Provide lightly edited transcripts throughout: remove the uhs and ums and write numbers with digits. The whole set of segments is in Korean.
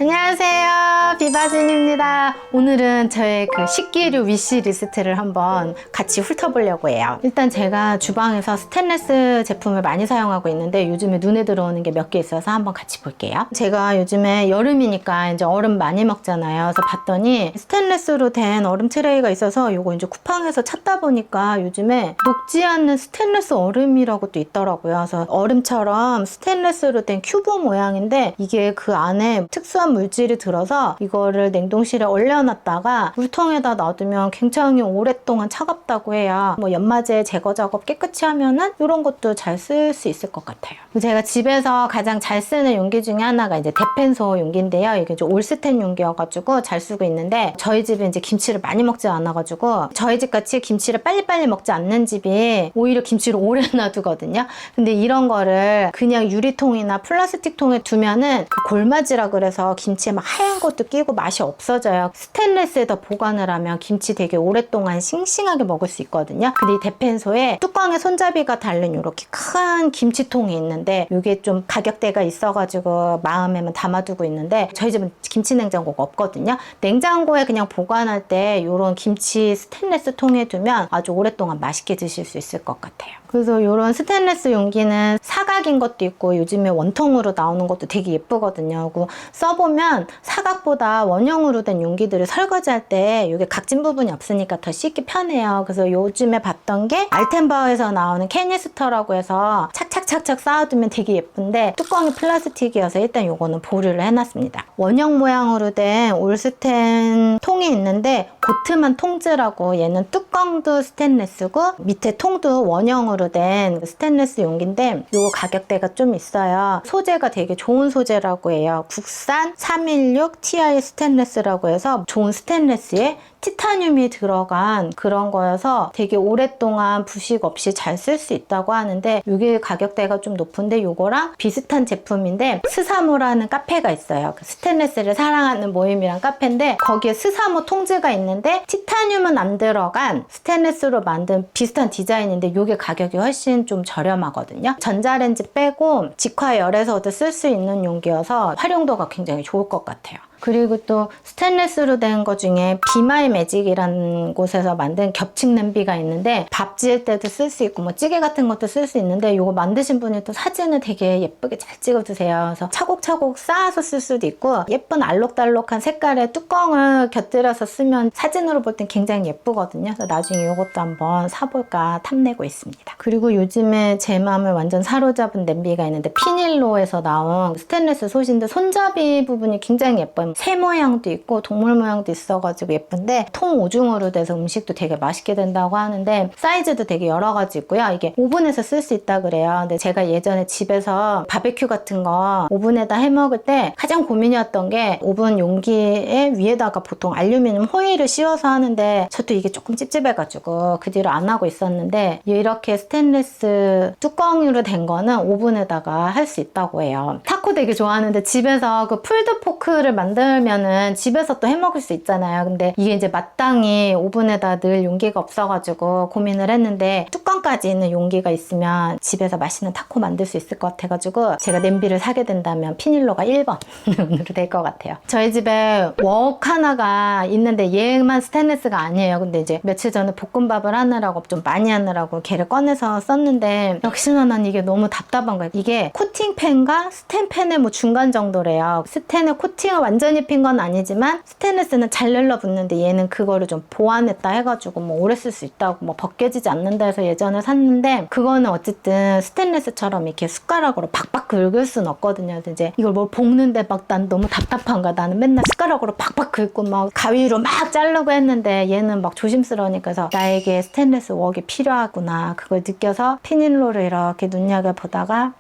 안녕하세요, 비바진입니다. 오늘은 저의 그 식기류 위시리스트를 한번 같이 훑어보려고 해요. 일단 제가 주방에서 스테인리스 제품을 많이 사용하고 있는데 요즘에 눈에 들어오는 게 몇 개 있어서 한번 같이 볼게요. 제가 요즘에 여름이니까 이제 얼음 많이 먹잖아요. 그래서 봤더니 스테인리스로 된 얼음 트레이가 있어서 요거 이제 쿠팡에서 찾다 보니까 요즘에 녹지 않는 스테인리스 얼음이라고 또 있더라고요. 그래서 얼음처럼 스테인리스로 된 큐브 모양인데 이게 그 안에 특수한 물질이 들어서 이거를 냉동실에 얼려놨다가 물통에다 놔두면 굉장히 오랫동안 차갑다고 해요. 뭐 연마제 제거 작업 깨끗이 하면은 이런 것도 잘 쓸 수 있을 것 같아요. 제가 집에서 가장 잘 쓰는 용기 중에 하나가 이제 데펜소 용기인데요. 이게 좀 올스텐 용기여가지고 잘 쓰고 있는데 저희 집에 이제 김치를 많이 먹지 않아가지고 저희 집 같이 김치를 빨리빨리 먹지 않는 집이 오히려 김치를 오래 놔두거든요. 근데 이런 거를 그냥 유리통이나 플라스틱 통에 두면은 그 골마지라 그래서 김치에 막 하얀 것도 끼고 맛이 없어져요. 스테인리스에다 보관을 하면 김치 되게 오랫동안 싱싱하게 먹을 수 있거든요. 근데 이 데펜소에 뚜껑에 손잡이가 달린 이렇게 큰 김치통이 있는데 이게 좀 가격대가 있어가지고 마음에만 담아두고 있는데 저희 집은 김치 냉장고가 없거든요. 냉장고에 그냥 보관할 때 이런 김치 스테인리스 통에 두면 아주 오랫동안 맛있게 드실 수 있을 것 같아요. 그래서 이런 스테인리스 용기는 사각인 것도 있고 요즘에 원통으로 나오는 것도 되게 예쁘거든요. 써보면 사각보다 원형으로 된 용기들을 설거지할 때 이게 각진 부분이 없으니까 더 씻기 편해요. 그래서 요즘에 봤던 게 알텐바우에서 나오는 캐니스터라고 해서 착착착착 쌓아두면 되게 예쁜데 뚜껑이 플라스틱이어서 일단 요거는 보류를 해놨습니다. 원형 모양으로 된 올스텐 통이 있는데 고트만 통즈라고 얘는 뚜껑도 스테인리스고 밑에 통도 원형으로 된 스테인리스 용기인데 요거 가격대가 좀 있어요. 소재가 되게 좋은 소재라고 해요. 국산 316 TI 스테인리스라고 해서 좋은 스테인리스에 티타늄이 들어간 그런 거여서 되게 오랫동안 부식 없이 잘 쓸 수 있다고 하는데 이게 가격대가 좀 높은데 요거랑 비슷한 제품인데 스사모라는 카페가 있어요. 그 스테인리스를 사랑하는 모임이란 카페인데 거기에 스사모 통즈가 있는데 티타늄은 안 들어간 스테인리스로 만든 비슷한 디자인인데 이게 가격이 훨씬 좀 저렴하거든요. 전자레인지 빼고 직화열에서도 쓸 수 있는 용기여서 활용도가 굉장히 좋을 것 같아요. 그리고 또 스테인리스로 된 거 중에 비마이 매직이라는 곳에서 만든 겹칭 냄비가 있는데 밥 지을 때도 쓸 수 있고 뭐 찌개 같은 것도 쓸 수 있는데 이거 만드신 분이 또 사진을 되게 예쁘게 잘 찍어주세요. 그래서 차곡차곡 쌓아서 쓸 수도 있고 예쁜 알록달록한 색깔의 뚜껑을 곁들여서 쓰면 사진으로 볼 땐 굉장히 예쁘거든요. 그래서 나중에 이것도 한번 사볼까 탐내고 있습니다. 그리고 요즘에 제 마음을 완전 사로잡은 냄비가 있는데 피닐로에서 나온 스테인리스 솥인데 손잡이 부분이 굉장히 예뻐요. 새 모양도 있고 동물 모양도 있어가지고 예쁜데 통 오중으로 돼서 음식도 되게 맛있게 된다고 하는데 사이즈도 되게 여러 가지 있고요. 이게 오븐에서 쓸 수 있다 그래요. 근데 제가 예전에 집에서 바베큐 같은 거 오븐에다 해 먹을 때 가장 고민이었던 게 오븐 용기에 위에다가 보통 알루미늄 호일을 씌워서 하는데 저도 이게 조금 찝찝해가지고 그 뒤로 안 하고 있었는데 이렇게 스테인리스 뚜껑으로 된 거는 오븐에다가 할 수 있다고 해요. 타코 되게 좋아하는데 집에서 그 풀드 포크를 만들면은 집에서 또 해먹을 수 있잖아요. 근데 이게 이제 마땅히 오븐에다 넣을 용기가 없어가지고 고민을 했는데 뚜껑까지 있는 용기가 있으면 집에서 맛있는 타코 만들 수 있을 것 같아가지고 제가 냄비를 사게 된다면 피닐로가 1번으로 될 것 같아요. 저희 집에 웍 하나가 있는데 얘만 스테인리스가 아니에요. 근데 이제 며칠 전에 볶음밥을 하느라고 좀 많이 하느라고 걔를 꺼내서 썼는데 역시나 난 이게 너무 답답한 거예요. 이게 코팅팬과 스텐팬의 뭐 중간 정도래요. 스텐의 코팅을 완전히 핀 건 아니지만 스테인리스는 잘 눌러붙는데 얘는 그거를 좀 보완했다 해가지고 뭐 오래 쓸 수 있다고 뭐 벗겨지지 않는다 해서 예전에 샀는데 그거는 어쨌든 스테인리스처럼 이렇게 숟가락으로 박박 긁을 수는 없거든요. 그래서 이제 이걸 뭘 볶는데 막 난 너무 답답한 거야. 나는 맨날 숟가락으로 박박 긁고 막 가위로 막 자르고 했는데 얘는 막 조심스러우니까 해서 나에게 스테인리스 웍이 필요하구나 그걸 느껴서 피닐로를 이렇게 눈여겨보다가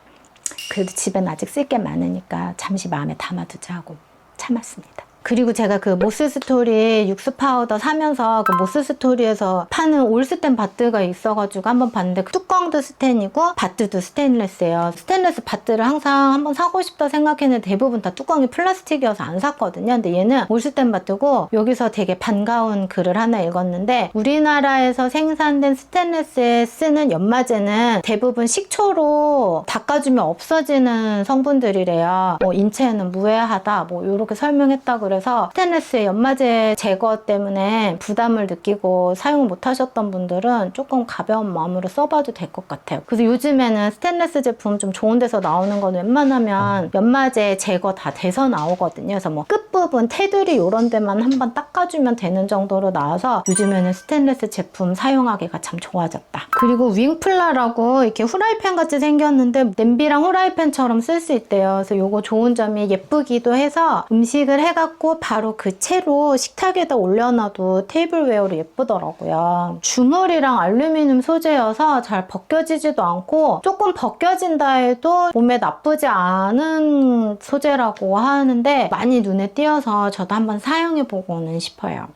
그래도 집엔 아직 쓸 게 많으니까 잠시 마음에 담아두자 하고 참았습니다. 그리고 제가 그 모스스토리 육수 파우더 사면서 그 모스스토리에서 파는 올스텐 바트가 있어가지고 한번 봤는데 그 뚜껑 뚜껑도 스텐이고 바트도 스테인리스예요. 스테인리스 바트를 항상 한번 사고 싶다 생각했는데 대부분 다 뚜껑이 플라스틱이어서 안 샀거든요. 근데 얘는 올스텐 바트고 여기서 되게 반가운 글을 하나 읽었는데 우리나라에서 생산된 스테인리스에 쓰는 연마제는 대부분 식초로 닦아주면 없어지는 성분들이래요. 뭐 인체에는 무해하다 뭐 이렇게 설명했다 그래서 스테인리스의 연마제 제거 때문에 부담을 느끼고 사용 못 하셨던 분들은 조금 가벼운 마음으로 써봐도 될 것 같아요. 그래서 요즘에는 스테인리스 제품 좀 좋은 데서 나오는 건 웬만하면 연마제 제거 다 돼서 나오거든요. 그래서 뭐 끝부분 테두리 이런 데만 한번 닦아주면 되는 정도로 나와서 요즘에는 스테인리스 제품 사용하기가 참 좋아졌다. 그리고 윙플라라고 이렇게 후라이팬 같이 생겼는데 냄비랑 후라이팬처럼 쓸 수 있대요. 그래서 요거 좋은 점이 예쁘기도 해서 음식을 해갖고 바로 그 채로 식탁에다 올려놔도 테이블웨어로 예쁘더라고요. 주물이랑 알루미늄 소재여서 잘 벗겨지지도 않고 조금 벗겨진다 해도 몸에 나쁘지 않은 소재라고 하는데 많이 눈에 띄어서 저도 한번 사용해보고는 싶어요.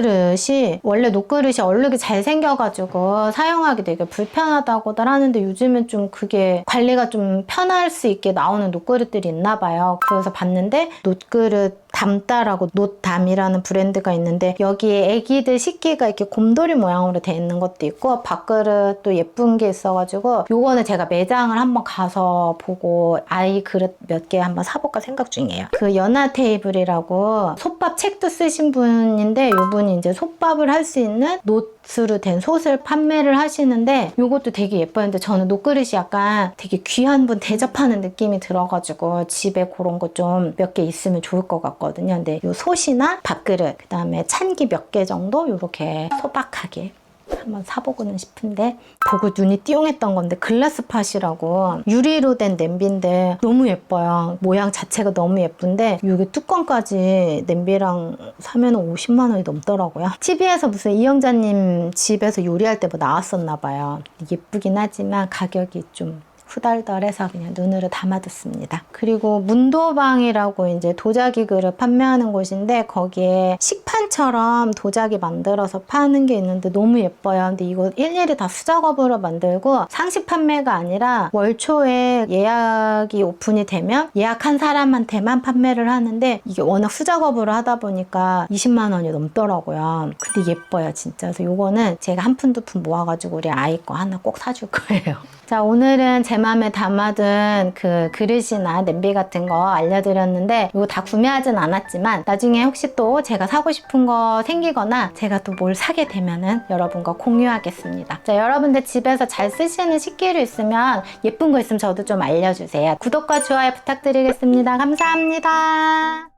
놋그릇이 원래 놋그릇이 얼룩이 잘 생겨가지고 사용하기 되게 불편하다고들 하는데 요즘은 좀 그게 관리가 좀 편할 수 있게 나오는 놋그릇들이 있나 봐요. 그래서 봤는데 놋그릇 담다라고 놋담이라는 브랜드가 있는데 여기에 애기들 식기가 이렇게 곰돌이 모양으로 돼 있는 것도 있고 밥그릇도 예쁜 게 있어가지고 요거는 제가 매장을 한번 가서 보고 아이 그릇 몇 개 한번 사볼까 생각 중이에요. 그 연화 테이블이라고 솥밥 책도 쓰신 분인데 요분이 이제 솥밥을 할 수 있는 놋으로 된 솥을 판매를 하시는데 요것도 되게 예뻐요. 저는 놋그릇이 약간 되게 귀한 분 대접하는 느낌이 들어가지고 집에 그런 거 좀 몇 개 있으면 좋을 것 같거든요. 근데 요 솥이나 밥그릇 그 다음에 찬기 몇 개 정도 이렇게 소박하게 한번 사보고는 싶은데 보고 눈이 띄용했던 건데 글라스팟이라고 유리로 된 냄비인데 너무 예뻐요. 모양 자체가 너무 예쁜데 이게 뚜껑까지 냄비랑 사면 50만 원이 넘더라고요. TV에서 무슨 이영자님 집에서 요리할 때 뭐 나왔었나 봐요. 예쁘긴 하지만 가격이 좀 후덜덜해서 그냥 눈으로 담아뒀습니다. 그리고 문도방이라고 이제 도자기 그릇 판매하는 곳인데 거기에 식판처럼 도자기 만들어서 파는 게 있는데 너무 예뻐요. 근데 이거 일일이 다 수작업으로 만들고 상시 판매가 아니라 월초에 예약이 오픈이 되면 예약한 사람한테만 판매를 하는데 이게 워낙 수작업으로 하다 보니까 20만 원이 넘더라고요. 근데 예뻐요 진짜. 그래서 이거는 제가 한 푼 두 푼 모아가지고 우리 아이 거 하나 꼭 사줄 거예요. 자, 오늘은 제 맘에 담아둔 그 그릇이나 냄비 같은 거 알려드렸는데 이거 다 구매하진 않았지만 나중에 혹시 또 제가 사고 싶은 거 생기거나 제가 또 뭘 사게 되면은 여러분과 공유하겠습니다. 자, 여러분들 집에서 잘 쓰시는 식기류 있으면 예쁜 거 있으면 저도 좀 알려주세요. 구독과 좋아요 부탁드리겠습니다. 감사합니다.